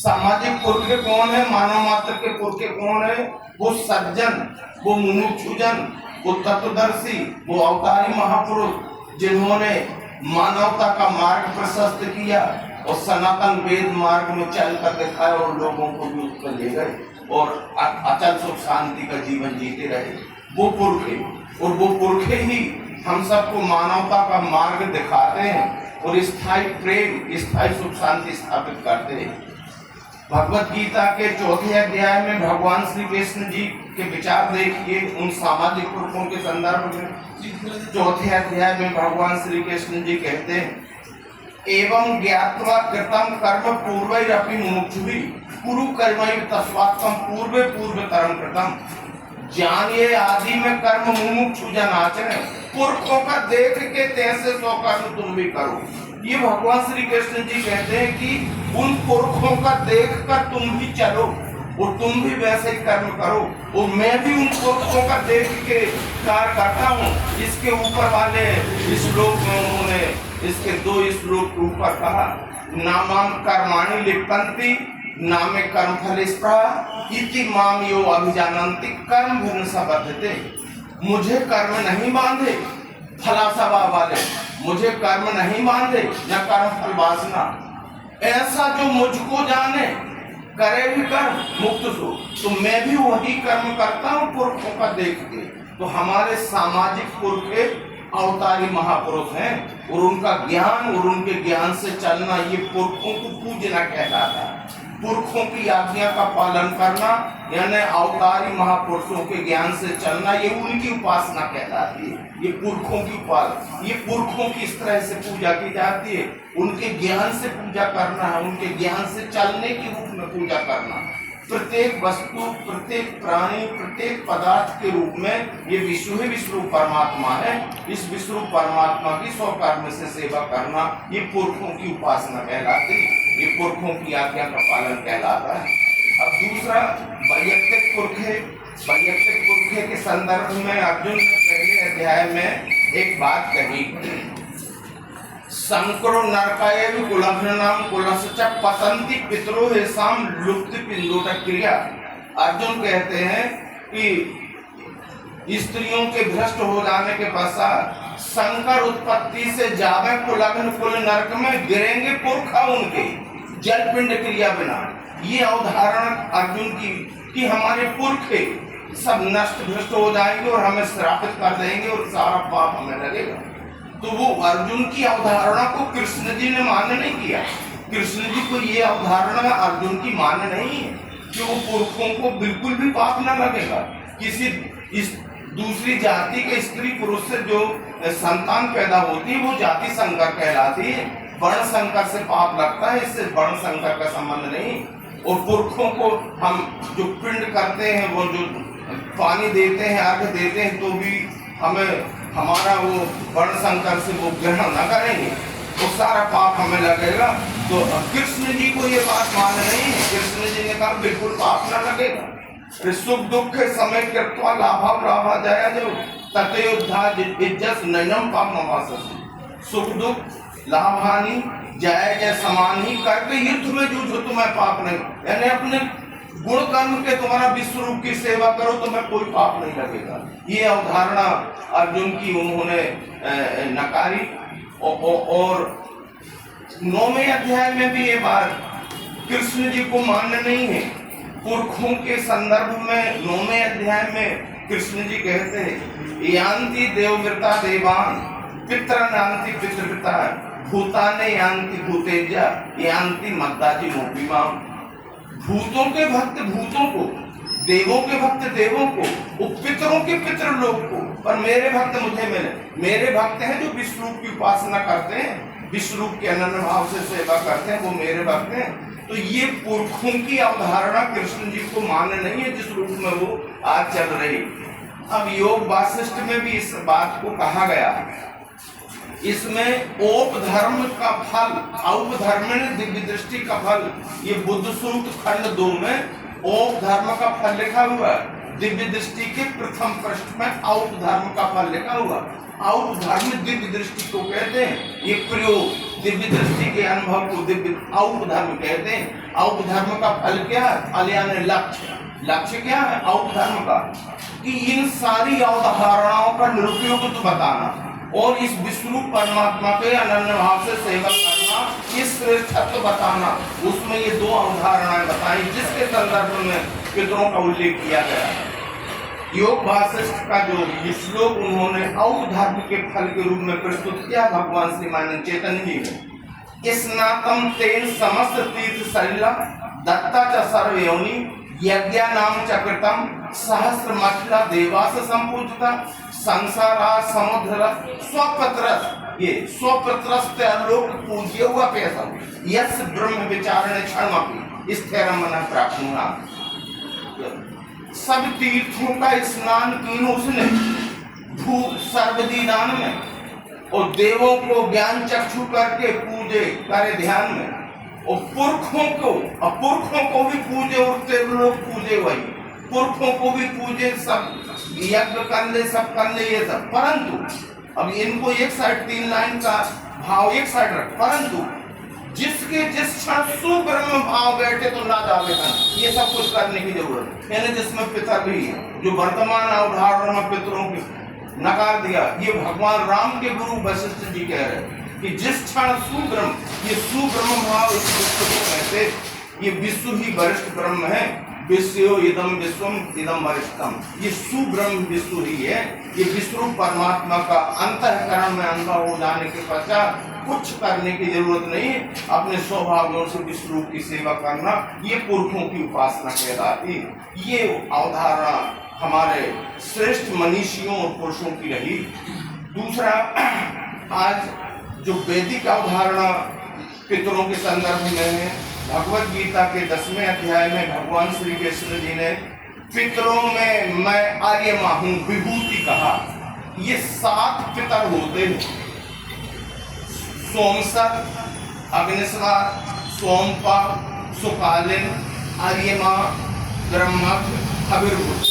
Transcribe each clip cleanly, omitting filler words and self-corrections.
सामाजिक पुरखे कौन है, मानव मात्र के पुरखे कौन है? वो सज्जन, वो मुमुक्षुजन, वो तत्वदर्शी, वो अवतारी महापुरुष जिन्होंने मानवता का मार्ग प्रशस्त किया और सनातन वेद मार्ग में चल कर दिखाया और लोगों को भी उस पर ले गए और अचल सुख शांति का जीवन जीते रहे। वो पुरखे, और वो पुरखे ही हम सबको मानवता का मार्ग दिखाते हैं और स्थायी प्रेम, स्थायी सुख शांति स्थापित करते हैं। भगवत गीता के 4थे अध्याय में भगवान श्री कृष्ण जी के विचार देखिए उन सामाजिक पुरखों के संदर्भ में। 4थे अध्याय में भगवान श्री कृष्ण जी कहते हैं, एवं ज्ञात्वा कृतम कर्म पूर्वैरपि मुमुक्षुभिः कुरु कर्मैव तस्मात्त्वं पूर्वे पूर्वतरं कृतम। जानिए आदि में कर्म मुमुक्षु जन आचरण, पुरखों का देख के तैसे सो कर्म तुम भी करो। ये भगवान श्री कृष्ण जी कहते हैं कि उन पुरखों का देख कर तुम भी चलो और तुम भी वैसे ही कर्म करो। और मैं भी उन पुरखों का देख के कार्य करता हूँ। इसके ऊपर वाले श्लोक में उन्होंने इसके 2 श्लोक के ऊपर कहा, नामाम कर्माणि लिप्यन्ति नामे कर्म फल स्पृहा इति माम यो अभिजानन्ति कर्म भिन्न सबद्धते। मुझे कर्म नहीं बांधे फलासवा वाले, मुझे कर्म नहीं बांधे न कर्म फल वासना। ऐसा जो मुझको जाने करे भी कर्म मुक्त सो, तो मैं भी वही कर्म करता हूँ पुरखों का देख के। तो हमारे सामाजिक पुरखे अवतारी महापुरुष हैं और उनका ज्ञान और उनके ज्ञान से चलना ये पुरखों को पूजना कहलाता है। पुरखों की आज्ञा का पालन करना यानी अवतारी महापुरुषों के ज्ञान से चलना, ये उनकी उपासना कहलाती है। ये पुरखों की उपासना, ये पुरखों की इस तरह से पूजा की जाती है। उनके ज्ञान से पूजा करना है, उनके ज्ञान से चलने के रूप में पूजा करना। प्रत्येक वस्तु, प्रत्येक प्राणी, प्रत्येक पदार्थ के रूप में ये विश्वरूप परमात्मा है। इस विश्वरूप परमात्मा की स्वकर्म से सेवा करना ये पुरखों की उपासना कहलाती है। ये पुरखों की आज्ञा का पालन कहलाता है। अब दूसरा वैयक्तिक पुरखे। वैयक्तिक पुरखे के संदर्भ में अर्जुन ने पहले अध्याय में एक बात कही, संकरो नरकाय कुलघ्नाम कुलश्च पतंति पितरो हेसाम लुप्त पिंडोटक क्रिया। अर्जुन कहते हैं कि स्त्रियों के भ्रष्ट हो जाने के पश्चात संकर उत्पत्ति से जावे कुलघ्न कुल नरक में गिरेंगे पुरखा उनके जल पिंड क्रिया बिना। ये अवधारणा अर्जुन की कि हमारे पुरखे सब नष्ट भ्रष्ट हो जाएंगे और हमें श्रापित कर देंगे और सारा पाप हमें लगेगा। तो वो अर्जुन की अवधारणा को कृष्ण जी ने मान्य नहीं किया। कृष्ण जी को ये अवधारणा अर्जुन की मान्य नहीं है कि वो पुरखों को बिल्कुल भी पाप न लगेगा। किसी इस दूसरी जाति के स्त्री पुरुष से जो संतान पैदा होती है वो जाति संकर कहलाती है। वर्ण संकर से पाप लगता है, इससे वर्ण संकर का संबंध नहीं। और पुरखों को हम जो पिंड करते हैं, वो जो पानी देते हैं, अर्घ देते हैं, तो भी हमें हमारा वो वर्ण संकर से वो ग्रहण न करेंगे तो सारा पाप हमें लगेगा। तो कृष्ण जी को ये बात मान्य नहीं है। कृष्ण जी ने कहा बिल्कुल पाप न लगेगा। सुख दुख समय कृत्वा लाभा लाभा जाया जो तथयोद्धा इज्जत नयनम पाप नवास। सुख दुख लाभ हानि जय जय समान ही करके युद्ध में जूझो, तुम्हें पाप नहीं। यानी अपने गुण कर्म के तुम्हारा विश्व रूप की सेवा करो, तुम्हें कोई पाप नहीं लगेगा। ये अवधारणा अर्जुन की उन्होंने नकारी। और 9वें अध्याय में भी ये बात कृष्ण जी को मान्य नहीं है। पुरखों के संदर्भ में 9वें अध्याय में कृष्ण जी कहते हैं, यान्ति देवव्रता देवान पितरान्ति पितृव्रता भूताने यान्ति भूतेजा यान्ति मद्दाजी मोपिमाम। भूतों के भक्त भूतों को, देवों के भक्त देवों को, पितरों के पितृ लोक को, पर मेरे भक्त मुझे मिले। मेरे भक्त हैं जो विश्व रूप की उपासना करते हैं, विश्व रूप के अनन्य भाव से सेवा करते हैं, वो मेरे भक्त हैं। तो ये पुरखों की अवधारणा कृष्ण जी को मान्य नहीं है जिस रूप में वो आज चल रही। अब योग वासिष्ठ में भी इस बात को कहा गया है। इसमें ओप धर्म का फल, औप धर्म दिव्य दृष्टि का फल, ये बुद्ध सूत्र खंड 2 में ओप धर्म का फल लिखा हुआ है। दिव्य दृष्टि के प्रथम पृष्ठ में औप धर्म का फल लिखा हुआ। औप धर्म दिव्य दृष्टि को कहते हैं। ये प्रयोग दिव्य दृष्टि के अनुभव को दिव्य औपधर्म कहते हैं। औपधर्म का फल क्या है? फल यानी लक्ष्य। लक्ष्य क्या है औपधर्म का? कि इन सारी अवधारणाओं का निरुपयोग बताना और इस विष्णु परमात्मा के अनन्य भाव से सेवा करना, इस श्रेष्ठत्व बताना। उसमें ये दो अवधारणाएं बताई जिसके संदर्भ में पितरों का उल्लेख किया गया है। योग वासिष्ठ का जो ये श्लोक उन्होंने औपधर्म के फल के रूप में प्रस्तुत किया भगवान श्रीमान चैतन्य जी ने। स्नातम तेन समस्त तीर्थ सलिला दत्ता च सर्वयोनि यज्ञ नाम चक्रतम सहस्र मछला देवास संपूजिता संसारा समुद्र स्वपत्रस, ये स्वपत्रस लोक पूज्य हुआ पैसा यस ब्रह्म विचारण क्षणमपि स्थिरम मनः प्राप्नुना। सब तीर्थों का स्नान किया उसने भू सर्वदी दान में और देवों को ज्ञान चक्षु करके पूजे करे ध्यान में और पुरखों को भी पूजे और लोग पूजे वही पुरखों को भी पूजे, सब यज्ञ कर ले, सब कर ले ये सब। परंतु अब इनको एक साइड 3 लाइन का भाव एक साइड रख, परंतु जिसके जिस क्षण सुब्रह्म भाव बैठे तो ना जावे ये सब कुछ करने की जरूरत है। यानी जिसमें पितर भी है, जो वर्तमान अवधारणा में पितरों की नकार दिया, ये भगवान राम के गुरु वशिष्ठ जी कह रहे हैं कि जिस क्षण सुब्रह्म, ये सुब्रह्म भाव इस विश्व को कहते, ये विश्व ही वरिष्ठ ब्रह्म है। विश्व इदम विश्वम इदम वरिष्ठम, ये सुब्रह्म विश्व ही है। ये विष्णु परमात्मा का अंतःकरण में अनुभव हो जाने के पश्चात कुछ करने की जरूरत नहीं, अपने स्वभावों से विष्णु की सेवा करना, ये पुरखों की उपासना कहलाती। ये अवधारणा हमारे श्रेष्ठ मनीषियों और पुरुषों की रही। दूसरा, आज जो वैदिक अवधारणा पितरों के संदर्भ में है, भगवत गीता के 10वें अध्याय में भगवान श्री कृष्ण जी ने पितरों में मैं आर्यमा हूं विभूति कहा। ये 7 पितर होते हैं, सोमसर, अग्निस्वार, सोमपा, सुकालिन, आर्यमा, ब्रह्मक, हविर्भुज,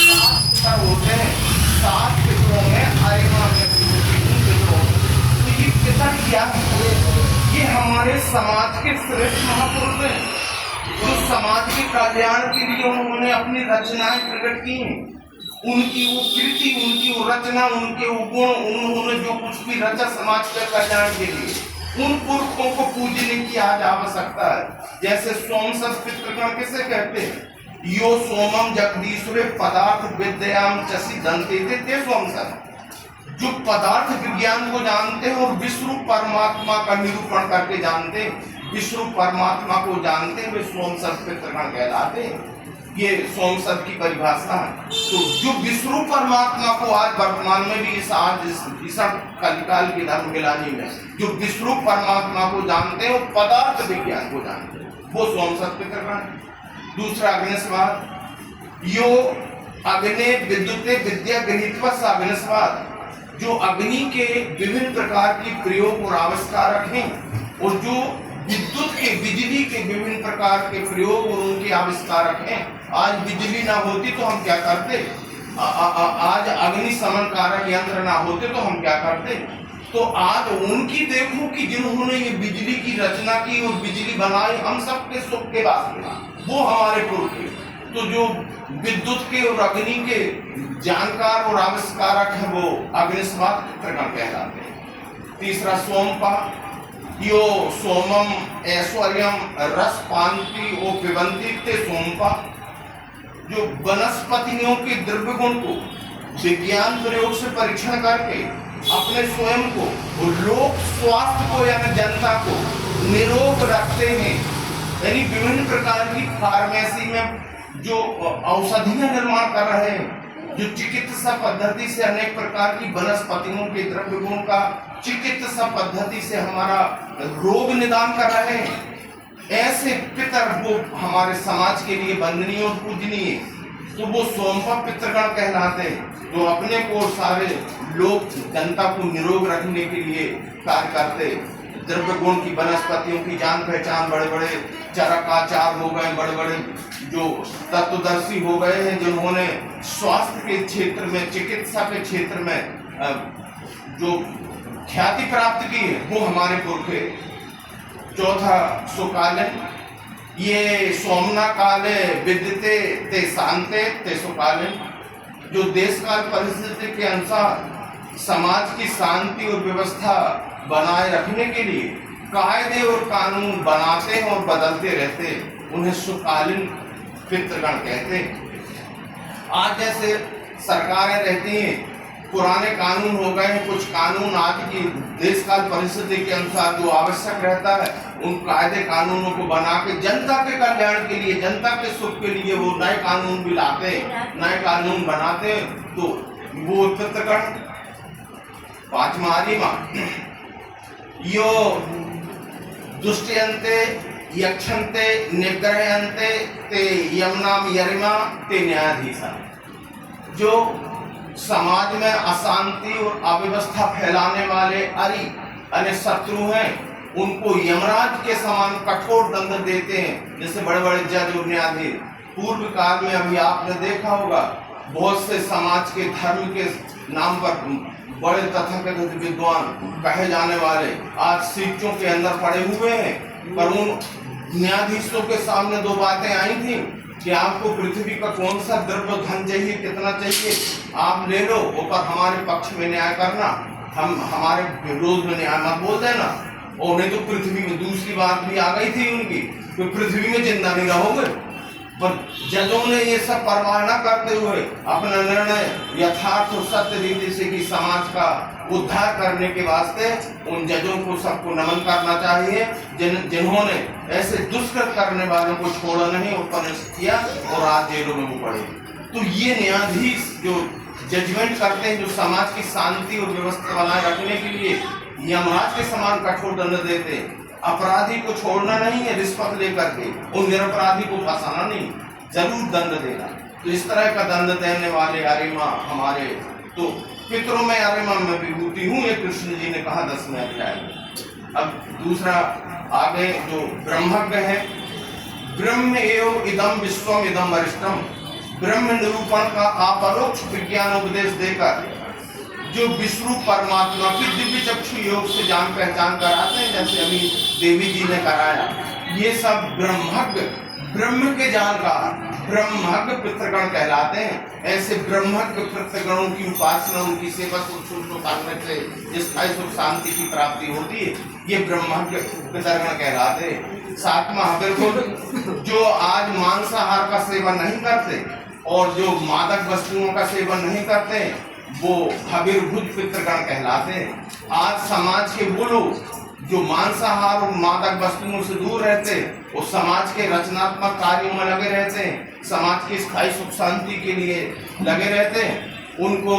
7 पितर होते हैं। 7 पितरों में आर्यमा में पितर क्या है? ये हमारे समाज के श्रेष्ठ महापुरुष हैं, जो समाज के कल्याण के लिए उन्होंने अपनी रचनाएं प्रकट की हैं। उनकी वो कृति, उनकी वो रचना, उनके वो गुण, उन्होंने जो कुछ भी रचा समाज के कल्याण के लिए, उन पुरखों को पूजने की आज आवश्यकता है। जैसे सोमसस पितृगण किसे कहते हैं? यो सोमम जगदीश्वरे पदार्थ विद्याम चसी दंते थे सोमसस, जो पदार्थ विज्ञान को जानते हैं और विष्णु परमात्मा का निरूपण करके जानते हैं, विष्णु परमात्मा को जानते हैं, वे सोमसद पितृगण कहलाते हैं। ये सोमसद की परिभाषा है। तो जो विष्णु परमात्मा को आज वर्तमान में भी इस कलिकाल की धर्म गिलानी में जो विष्णु परमात्मा को जानते हैं और पदार्थ विज्ञान को जानते हैं, वो सोमसद पितृगण। दूसरा अग्निस्वाद, यो अग्नि विद्युते विद्या गृहीत्वा अग्निस्वाद, जो अग्नि के विभिन्न प्रकार की प्रयोग और आविष्कारक हैं और जो विद्युत के, बिजली के विभिन्न प्रकार के प्रयोग और उनके आविष्कारक हैं। आज बिजली ना होती तो हम क्या करते? आज अग्नि शमन कारक यंत्र ना होते तो हम क्या करते? तो आज उनकी देखो कि जिन्होंने ये बिजली की रचना की और बिजली बनाई हम सबके सुख के वास्ते, वो हमारे पुरुष थे। तो जो विद्युत के और अग्नि के जानकार और आविष्कारक है वो अग्निस्वाद पितृगण कहलाते हैं। तीसरा सोमपा, यो सोमम ऐश्वर्यम रस पांति ओ पिबंती ते सोमपा, जो वनस्पतियों के द्रव्य गुण को विज्ञान प्रयोग से परीक्षण करके अपने स्वयं को और लोक स्वास्थ्य को यानी जनता को निरोग रखते हैं। यानी विभिन्न प्रकार की फार्मेसी में जो औषधियां निर्माण कर रहे हैं, जो चिकित्सा पद्धति से अनेक प्रकार की वनस्पतियों के द्रव्य गुण का चिकित्सा पद्धति से हमारा रोग निदान कर रहे हैं, ऐसे पितर वो हमारे समाज के लिए वंदनीय और पूजनीय, तो वो सोमपा पितृगण कहलाते हैं, जो अपने को सारे लोग जनता को निरोग रखने के लिए कार्य करते। द्रव्य गुण की वनस्पतियों की जान पहचान, बड़े बड़े चरकाचार हो गए, बड़े बड़े जो तत्वदर्शी हो गए हैं, जिन्होंने स्वास्थ्य के क्षेत्र में, चिकित्सा के क्षेत्र में जो ख्याति प्राप्त की है वो हमारे पुरखे। चौथा सुकालीन, ये सोमना काले विद्यते ते शांते ते सुकालीन, जो देश काल परिस्थिति के अनुसार समाज की शांति और व्यवस्था बनाए रखने के लिए कायदे और कानून बनाते हैं और बदलते रहते हैं, उन्हें सुकालीन पितृगण कहते हैं। आज जैसे सरकारें रहती हैं, पुराने कानून हो गए हैं, कुछ कानून आज की देश काल परिस्थिति के अनुसार जो आवश्यक रहता है उन कायदे कानूनों को बना के जनता के कल्याण के लिए, जनता के सुख के लिए वो नए कानून भी लाते हैं, नए कानून बनाते हैं, तो वो पितृगण। पांचवा आरिमा, यो दुष्टयन्ते यक्षन्ते निग्रहयन्ते ते यमनाम यरिमा ते न्यायाधीशा, जो समाज में अशांति और अव्यवस्था फैलाने वाले अन्य शत्रु हैं, उनको यमराज के समान कठोर दंड देते हैं, जैसे बड़े बड़े जज और न्यायाधीश। पूर्व काल में अभी आपने देखा होगा, बहुत से समाज के धर्म के नाम पर बड़े तथाकथित विद्वान कहे जाने वाले आज सीटों के अंदर पड़े हुए हैं, पर उन न्यायाधीशों के सामने दो बातें आई थी कि आपको पृथ्वी का कौन सा द्रव्य धन चाहिए, कितना चाहिए, आप ले लो, ऊपर हमारे पक्ष में न्याय करना, हम हमारे विरोध में न्याय मत बोल देना। और नहीं तो पृथ्वी में, दूसरी बात भी आ गई थी उनकी, तो पृथ्वी में जिंदा नहीं रहोगे। पर जजों ने ये सब परवाह न करते हुए अपना निर्णय यथार्थ और सत्य रीति से कि समाज का उद्धार करने के वास्ते उन जजों को सबको नमन करना चाहिए, जिन्होंने ऐसे दुष्कृत करने वालों को छोड़ा नहीं, उपनिष्ठ किया और आज जेलों में वो पड़े। तो ये न्यायाधीश जो जजमेंट करते हैं, जो समाज की शांति और व्यवस्था बनाए रखने के लिए यमराज के समान कठोर दंड देते हैं। अपराधी को छोड़ना नहीं है रिश्वत लेकर के, और निरपराधी को फंसाना नहीं, जरूर दंड देना। तो इस तरह का दंड देने वाले अरिमा हमारे, तो पितरों में अरिमा में विभूति हूँ, ये कृष्ण जी ने कहा 10वें अध्याय में। अब दूसरा आगे जो ब्रह्मज्ञ है, ब्रह्म एव इदम विश्वम इदम वरिष्ठम, ब्रह्म निरूपण का अपरोक्ष विज्ञान उपदेश देकर जो विश्व परमात्मा की दिव्य चक्षु योग से जान पहचान कराते हैं, जैसे अभी देवी जी ने कराया, ये सब ब्रह्मज्ञ, ब्रह्म के जानकार ब्रह्मज्ञ पितृगण कहलाते हैं। ऐसे ब्रह्मज्ञ पितृगणों की उपासना, उनकी सेवा शुश्रूषा करने से स्थायी सुख शांति की प्राप्ति होती है, ये ब्रह्मज्ञ पितृगण कहलाते हैं। सातवां बिल्कुल, जो आज मांसाहार का सेवन नहीं करते और जो मादक वस्तुओं का सेवन नहीं करते, वो हविर्भूत पितृगण कहलाते हैं। आज समाज के वो लोग जो मांसाहार और मादक वस्तुओं से दूर रहते हैं, वो समाज के रचनात्मक कार्यों में लगे रहते हैं, समाज की स्थायी सुख शांति के लिए लगे रहते हैं, उनको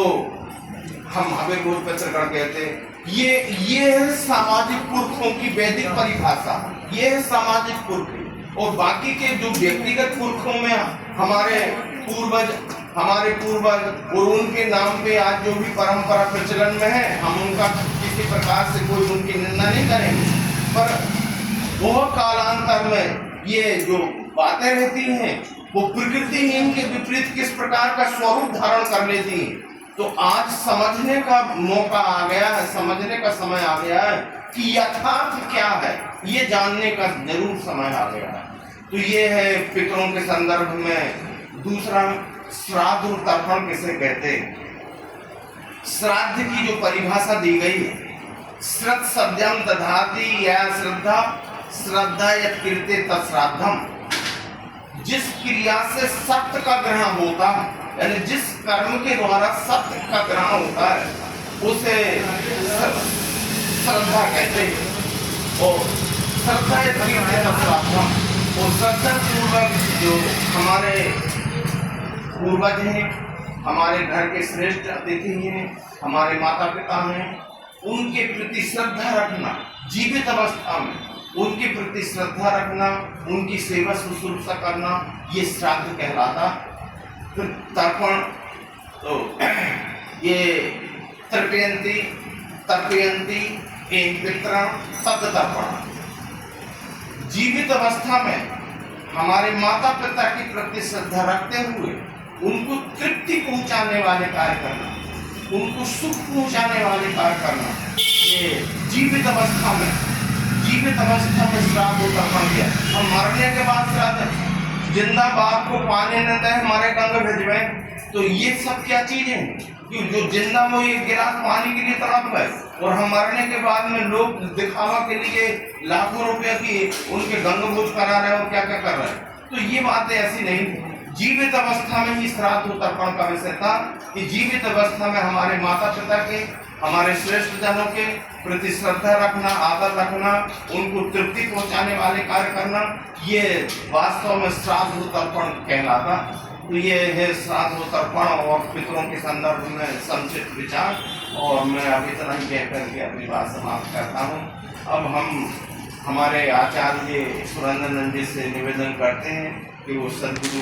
हम हविर्भूत पितृगण कहते हैं। ये है सामाजिक पुरखों की वैदिक परिभाषा, ये है सामाजिक पुरख। और बाकी के जो व्यक्तिगत पुरखों में हमारे पूर्वज और उनके नाम पे आज जो भी परंपरा प्रचलन में है, हम उनका किसी प्रकार से कोई उनकी निंदा नहीं करेंगे, पर वो कालांतर में ये जो बातें रहती हैं वो प्रकृति ही इनके विपरीत किस प्रकार का स्वरूप धारण कर लेती हैं। तो आज समझने का मौका आ गया है, समझने का समय आ गया है कि यथार्थ क्या है, ये जानने का जरूर समय आ गया है। तो ये है पितरों के संदर्भ में। दूसरा, श्राद्ध और तर्पण किसे कहते हैं। श्राद्ध की जो परिभाषा दी गई है, श्रद्ध सद्यम दधाति या श्रद्धा यत्कृते तत्श्राद्धम, जिस क्रिया से सत्य का ग्रहण होता है, यानी जिस कर्म के द्वारा सत्य का ग्रहण होता है, उसे श्रद्धा कहते हैं। और श्रद्धा यत्कृते तत्श्राद्धम, और श्रद्धा पूर्वक जो हमारे पूर्वज हैं, हमारे घर के श्रेष्ठ अतिथि हैं, हमारे माता पिता हैं, उनके प्रति श्रद्धा रखना, जीवित अवस्था में उनके प्रति श्रद्धा रखना, उनकी सेवा शुश्रूषा करना, ये श्राद्ध कहलाता। फिर तर्पण, तो ये तर्पयन्ति एक पितरं तद तर्पण, जीवित अवस्था में हमारे माता पिता के प्रति श्रद्धा रखते हुए उनको तृप्ति पहुंचाने वाले कार्य करना, उनको सुख पहुंचाने वाले कार्य करना। ये जीवित अवस्था में श्राद्ध तर्पण किया। हम मरने के बाद श्राद्ध, जिंदा बाप को पानी न दे मरे गंग भेजवे, तो ये सब क्या चीजें हैं कि जो जिंदा वो एक गिलास पानी के लिए तड़प गए और हम मरने के बाद में लोग दिखावा के लिए लाखों रुपया की उनके गंगभोज करा रहे हैं और क्या क्या कर रहे हैं। तो ये बातें ऐसी नहीं थी। जीवित अवस्था में ही श्राद्ध तर्पण का विषय था कि जीवित अवस्था में हमारे माता पिता के, हमारे श्रेष्ठ जनों के प्रति श्रद्धा रखना, आदर रखना, उनको तृप्ति पहुंचाने वाले कार्य करना, ये वास्तव में श्राद्ध तर्पण कहलाता। तो ये है श्राद्ध तर्पण और पितरों के संदर्भ में संक्षिप्त विचार, और मैं अब इतना ही कह करके अपनी बात समाप्त करता हूँ। अब हम हमारे आचार्य सुरेंद्रानंद जी से निवेदन करते हैं कि वो सद्गुरु